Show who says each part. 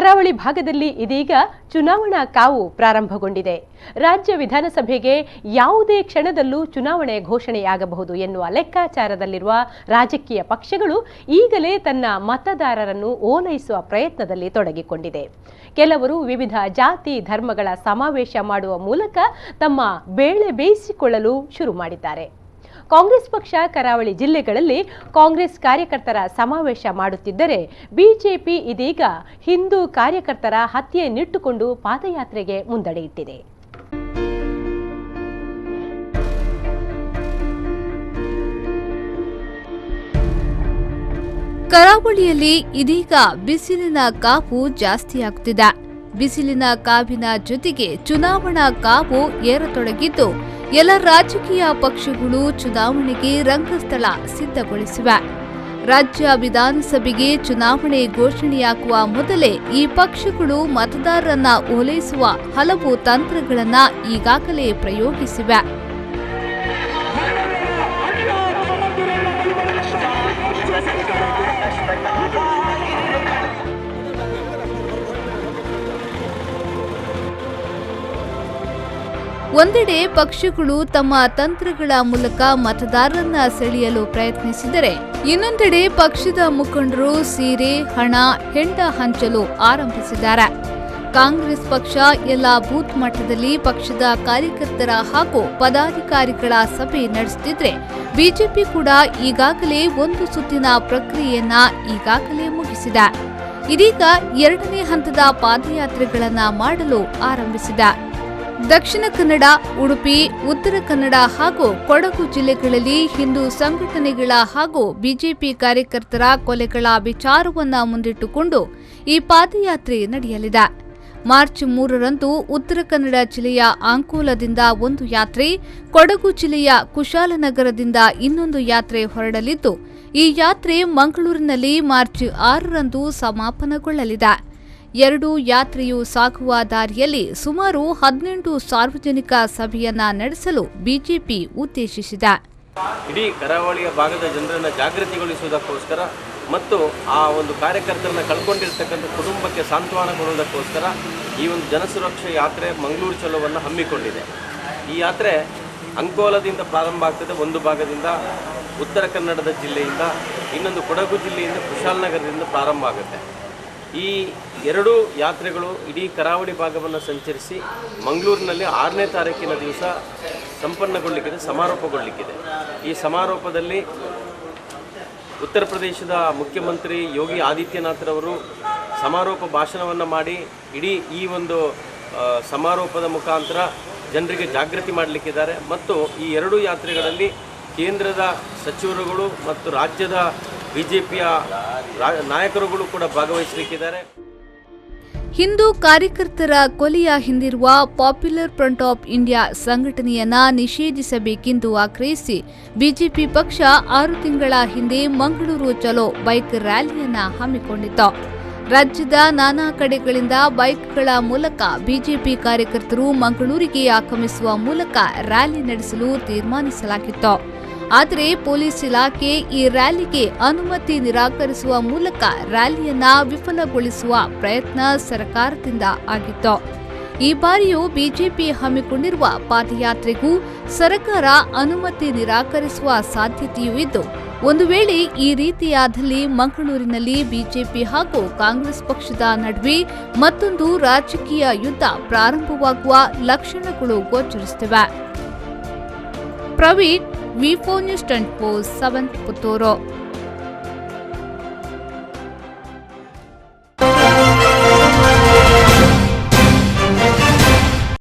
Speaker 1: ಕರಾವಳಿ ಭಾಗದಲ್ಲಿ ಇದೀಗ ಚುನಾವಣಾ ಕಾವು ಪ್ರಾರಂಭಗೊಂಡಿದೆ. ರಾಜ್ಯ ವಿಧಾನಸಭೆಗೆ ಯಾವುದೇ ಕ್ಷಣದಲ್ಲೂ ಚುನಾವಣೆ ಘೋಷಣೆಯಾಗಬಹುದು ಎನ್ನುವ ಲೆಕ್ಕಾಚಾರದಲ್ಲಿರುವ ರಾಜಕೀಯ ಪಕ್ಷಗಳು ಈಗಲೇ ತನ್ನ ಮತದಾರರನ್ನು ಓಲೈಸುವ ಪ್ರಯತ್ನದಲ್ಲಿ ತೊಡಗಿಕೊಂಡಿದೆ. ಕೆಲವರು ವಿವಿಧ ಜಾತಿ ಧರ್ಮಗಳ ಸಮಾವೇಶ ಮಾಡುವ ಮೂಲಕ ತಮ್ಮ ಬೇಳೆ ಬೇಯಿಸಿಕೊಳ್ಳಲು ಶುರು ಮಾಡಿದ್ದಾರೆ. ಕಾಂಗ್ರೆಸ್ ಪಕ್ಷ ಕರಾವಳಿ ಜಿಲ್ಲೆಗಳಲ್ಲಿ ಕಾಂಗ್ರೆಸ್ ಕಾರ್ಯಕರ್ತರ ಸಮಾವೇಶ ಮಾಡುತ್ತಿದ್ದರೆ ಬಿಜೆಪಿ ಇದೀಗ ಹಿಂದೂ ಕಾರ್ಯಕರ್ತರ ಹತ್ಯೆಯನ್ನಿಟ್ಟುಕೊಂಡು ಪಾದಯಾತ್ರೆಗೆ ಮುಂದಡಿಯಿಟ್ಟಿದೆ.
Speaker 2: ಕರಾವಳಿಯಲ್ಲಿ ಇದೀಗ ಬಿಸಿಲಿನ ಕಾವು ಜಾಸ್ತಿಯಾಗುತ್ತಿದೆ. ಬಿಸಿಲಿನ ಕಾವಿನ ಜೊತೆಗೆ ಚುನಾವಣಾ ಕಾವು ಏರತೊಡಗಿದ್ದು ಎಲ್ಲ ರಾಜಕೀಯ ಪಕ್ಷಗಳು ಚುನಾವಣೆಗೆ ರಂಗಸ್ಥಳ ಸಿದ್ಧಗೊಳಿಸಿವೆ. ರಾಜ್ಯ ವಿಧಾನಸಭೆಗೆ ಚುನಾವಣೆ ಘೋಷಣೆಯಾಗುವ ಮೊದಲೇ ಈ ಪಕ್ಷಗಳು ಮತದಾರರನ್ನ ಓಲೈಸುವ ಹಲವು ತಂತ್ರಗಳನ್ನ ಈಗಾಗಲೇ ಪ್ರಯೋಗಿಸಿವೆ. ಒಂದೆಡೆ ಪಕ್ಷಗಳು ತಮ್ಮ ತಂತ್ರಗಳ ಮೂಲಕ ಮತದಾರರನ್ನ ಸೆಳೆಯಲು ಪ್ರಯತ್ನಿಸಿದರೆ, ಇನ್ನೊಂದೆಡೆ ಪಕ್ಷದ ಮುಖಂಡರು ಸೀರೆ, ಹಣ, ಹೆಂಡ ಹಂಚಲು ಆರಂಭಿಸಿದ್ದಾರೆ. ಕಾಂಗ್ರೆಸ್ ಪಕ್ಷ ಎಲ್ಲ ಬೂತ್ ಮಟ್ಟದಲ್ಲಿ ಪಕ್ಷದ ಕಾರ್ಯಕರ್ತರ ಹಾಗೂ ಪದಾಧಿಕಾರಿಗಳ ಸಭೆ ನಡೆಸುತ್ತಿದ್ರೆ, ಬಿಜೆಪಿ ಕೂಡ ಈಗಾಗಲೇ ಒಂದು ಸುತ್ತಿನ ಪ್ರಕ್ರಿಯೆಯನ್ನ ಈಗಾಗಲೇ ಮುಗಿಸಿದೆ. ಇದೀಗ ಎರಡನೇ ಹಂತದ ಪಾದಯಾತ್ರೆಗಳನ್ನ ಮಾಡಲು ಆರಂಭಿಸಿದೆ. ದಕ್ಷಿಣ ಕನ್ನಡ, ಉಡುಪಿ, ಉತ್ತರ ಕನ್ನಡ ಹಾಗೂ ಕೊಡಗು ಜಿಲ್ಲೆಗಳಲ್ಲಿ ಹಿಂದೂ ಸಂಘಟನೆಗಳ ಹಾಗೂ ಬಿಜೆಪಿ ಕಾರ್ಯಕರ್ತರ ಕೊಲೆಗಳ ವಿಚಾರವನ್ನ ಮುಂದಿಟ್ಟುಕೊಂಡು ಈ ಪಾದಯಾತ್ರೆ ನಡೆಯಲಿದೆ. ಮಾರ್ಚ್ 3ರಂದು ಉತ್ತರ ಕನ್ನಡ ಜಿಲ್ಲೆಯ ಅಂಕೋಲದಿಂದ ಒಂದು ಯಾತ್ರೆ, ಕೊಡಗು ಜಿಲ್ಲೆಯ ಕುಶಾಲನಗರದಿಂದ ಇನ್ನೊಂದು ಯಾತ್ರೆ ಹೊರಡಲಿದ್ದು, ಈ ಯಾತ್ರೆ ಮಂಗಳೂರಿನಲ್ಲಿ ಮಾರ್ಚ್ 6ರಂದು ಸಮಾಪನಗೊಳ್ಳಲಿದೆ. ಎರಡು ಯಾತ್ರೆಯು ಸಾಗುವ ದಾರಿಯಲ್ಲಿ ಸುಮಾರು 18 ಸಾರ್ವಜನಿಕ ಸಭೆಯನ್ನ ನಡೆಸಲು ಬಿಜೆಪಿ ಉದ್ದೇಶಿಸಿದೆ.
Speaker 3: ಇಡೀ ಕರಾವಳಿಯ ಭಾಗದ ಜನರನ್ನು ಜಾಗೃತಿಗೊಳಿಸುವುದಕ್ಕೋಸ್ಕರ ಮತ್ತು ಆ ಒಂದು ಕಾರ್ಯಕರ್ತರನ್ನ ಕಳ್ಕೊಂಡಿರ್ತಕ್ಕಂಥ ಕುಟುಂಬಕ್ಕೆ ಸಾಂತ್ವನ ಕೊಡುವುದಕ್ಕೋಸ್ಕರ ಈ ಒಂದು ಜನಸುರಕ್ಷಾ ಯಾತ್ರೆ ಮಂಗಳೂರು ಚಲೋವನ್ನು ಹಮ್ಮಿಕೊಂಡಿದೆ. ಈ ಯಾತ್ರೆ ಅಂಕೋಲದಿಂದ ಪ್ರಾರಂಭ ಆಗ್ತದೆ, ಒಂದು ಭಾಗದಿಂದ ಉತ್ತರ ಕನ್ನಡದ ಜಿಲ್ಲೆಯಿಂದ, ಇನ್ನೊಂದು ಕೊಡಗು ಜಿಲ್ಲೆಯಿಂದ ಕುಶಾಲನಗರದಿಂದ ಪ್ರಾರಂಭ ಆಗುತ್ತೆ. ಈ ಎರಡೂ ಯಾತ್ರೆಗಳು ಇಡೀ ಕರಾವಳಿ ಭಾಗವನ್ನು ಸಂಚರಿಸಿ ಮಂಗಳೂರಿನಲ್ಲಿ 6ನೇ ತಾರೀಕಿನ ದಿವಸ ಸಂಪನ್ನಗೊಳ್ಳಿಕ್ಕಿದೆ, ಸಮಾರೋಪಗೊಳ್ಳಿಕ್ಕಿದೆ. ಈ ಸಮಾರೋಪದಲ್ಲಿ ಉತ್ತರ ಪ್ರದೇಶದ ಮುಖ್ಯಮಂತ್ರಿ ಯೋಗಿ ಆದಿತ್ಯನಾಥ್ರವರು ಸಮಾರೋಪ ಭಾಷಣವನ್ನು ಮಾಡಿ ಇಡೀ ಈ ಒಂದು ಸಮಾರೋಪದ ಮುಖಾಂತರ ಜನರಿಗೆ ಜಾಗೃತಿ ಮಾಡಲಿಕ್ಕಿದ್ದಾರೆ. ಮತ್ತು ಈ ಎರಡೂ ಯಾತ್ರೆಗಳಲ್ಲಿ ಕೇಂದ್ರದ ಸಚಿವರುಗಳು ಮತ್ತು ರಾಜ್ಯದ ಬಿಜೆಪಿಯ ನಾಯಕರುಗಳು ಕೂಡ ಭಾಗವಹಿಸಲಿಕ್ಕಿದ್ದಾರೆ.
Speaker 2: ಹಿಂದೂ ಕಾರ್ಯಕರ್ತರ ಕೊಲೆಯ ಹಿಂದಿರುವ ಪಾಪ್ಯುಲರ್ ಫ್ರಂಟ್ ಆಫ್ ಇಂಡಿಯಾ ಸಂಘಟನೆಯನ್ನ ನಿಷೇಧಿಸಬೇಕೆಂದು ಆಗ್ರಹಿಸಿ ಬಿಜೆಪಿ ಪಕ್ಷ 6 ತಿಂಗಳ ಹಿಂದೆ ಮಂಗಳೂರು ಚಲೋ ಬೈಕ್ ರ್ಯಾಲಿಯನ್ನ ಹಮ್ಮಿಕೊಂಡಿತ್ತು. ರಾಜ್ಯದ ನಾನಾ ಕಡೆಗಳಿಂದ ಬೈಕ್ಗಳ ಮೂಲಕ ಬಿಜೆಪಿ ಕಾರ್ಯಕರ್ತರು ಮಂಗಳೂರಿಗೆ ಆಗಮಿಸುವ ಮೂಲಕ ರ್ಯಾಲಿ ನಡೆಸಲು ತೀರ್ಮಾನಿಸಲಾಗಿತ್ತು. ಆದರೆ ಪೊಲೀಸ್ ಇಲಾಖೆ ಈ ರ್ಯಾಲಿಗೆ ಅನುಮತಿ ನಿರಾಕರಿಸುವ ಮೂಲಕ ರ್ಯಾಲಿಯನ್ನ ವಿಫಲಗೊಳಿಸುವ ಪ್ರಯತ್ನ ಸರ್ಕಾರದಿಂದ ಆಗಿತ್ತು. ಈ ಬಾರಿಯೂ ಬಿಜೆಪಿ ಹಮ್ಮಿಕೊಂಡಿರುವ ಪಾದಯಾತ್ರೆಗೂ ಸರ್ಕಾರ ಅನುಮತಿ ನಿರಾಕರಿಸುವ ಸಾಧ್ಯತೆಯೂ ಇದ್ದು, ಒಂದು ವೇಳೆ ಈ ರೀತಿಯಾದಲ್ಲಿ ಮಂಗಳೂರಿನಲ್ಲಿ ಬಿಜೆಪಿ ಹಾಗೂ ಕಾಂಗ್ರೆಸ್ ಪಕ್ಷದ ನಡುವೆ ಮತ್ತೊಂದು ರಾಜಕೀಯ ಯುದ್ಧ ಪ್ರಾರಂಭವಾಗುವ ಲಕ್ಷಣಗಳು ಗೋಚರಿಸುತ್ತಿವೆ. ಪ್ರವೀಣ್, ವಿ4 ನ್ಯೂಸ್ 24/7 ಪುತ್ತೂರು.